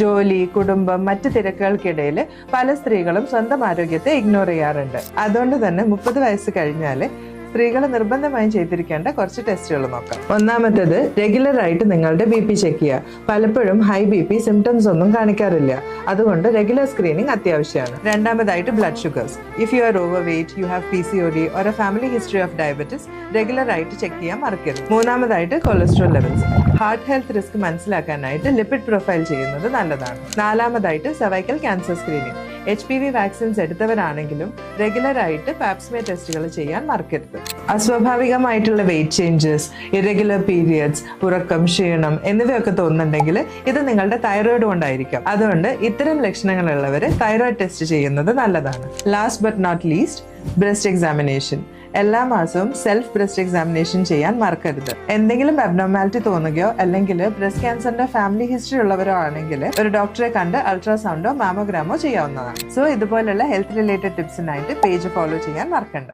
ജോലി, കുടുംബം, മറ്റ് തിരക്കുകൾക്കിടയിൽ പല സ്ത്രീകളും സ്വന്തം ആരോഗ്യത്തെ ഇഗ്നോർ ചെയ്യാറുണ്ട്. അതുകൊണ്ട് തന്നെ 30 വയസ്സ് കഴിഞ്ഞാൽ സ്ത്രീകൾ നിർബന്ധമായും ചെയ്തിരിക്കേണ്ട കുറച്ച് ടെസ്റ്റുകൾ നോക്കാം. ഒന്നാമത്തേത്, റെഗുലർ ആയിട്ട് നിങ്ങളുടെ BP ചെക്ക് ചെയ്യുക. പലപ്പോഴും ഹൈ BP സിംറ്റംസ് ഒന്നും കാണിക്കാറില്ല, അതുകൊണ്ട് റെഗുലർ സ്ക്രീനിങ് അത്യാവശ്യമാണ്. രണ്ടാമതായിട്ട്, blood sugars. If you are overweight, you have PCOD or a family history of diabetes, regular ആയിട്ട് ചെക്ക് ചെയ്യാൻ മറക്കരുത്. മൂന്നാമതായിട്ട്, cholesterol levels. Heart health risk മനസ്സിലാക്കാനായിട്ട് ലിപ്പിഡ് പ്രൊഫൈൽ ചെയ്യുന്നത് നല്ലതാണ്. നാലാമതായിട്ട്, cervical cancer screening. HPV vaccines എടുത്തവരാണെങ്കിലും റെഗുലർ ആയിട്ട് പാപ്സ്മിയർ ടെസ്റ്റുകൾ ചെയ്യാൻ മറക്കരുത്. അസ്വാഭാവികമായിട്ടുള്ള വെയിറ്റ് ചേഞ്ചസ്, ഇറഗുലർ പീരിയഡ്സ്, ഉറക്കം, ക്ഷീണം എന്നിവയൊക്കെ തോന്നുന്നുണ്ടെങ്കിൽ ഇത് നിങ്ങളുടെ തൈറോയിഡ് കൊണ്ടായിരിക്കാം. അതുകൊണ്ട് ഇത്തരം ലക്ഷണങ്ങളുള്ളവർ തൈറോയിഡ് ടെസ്റ്റ് ചെയ്യുന്നത് നല്ലതാണ്. Last but not least, breast examination. എല്ലാ മാസവും സെൽഫ് ബ്രസ്റ്റ് എക്സാമിനേഷൻ ചെയ്യാൻ മറക്കരുത്. എന്തെങ്കിലും അബ്നോർമാലിറ്റി തോന്നുകയോ അല്ലെങ്കിൽ ബ്രസ്റ്റ് ക്യാൻസറിന്റെ ഫാമിലി ഹിസ്റ്ററി ഉള്ളവരോ ആണെങ്കിൽ ഒരു ഡോക്ടറെ കണ്ട് അൾട്രാസൗണ്ടോ മാമോഗ്രാമോ ചെയ്യാവുന്നതാണ്. സോ ഇതുപോലുള്ള ഹെൽത്ത് റിലേറ്റഡ് ടിപ്സിനായിട്ട് പേജ് ഫോളോ ചെയ്യാൻ മറക്കണ്ട.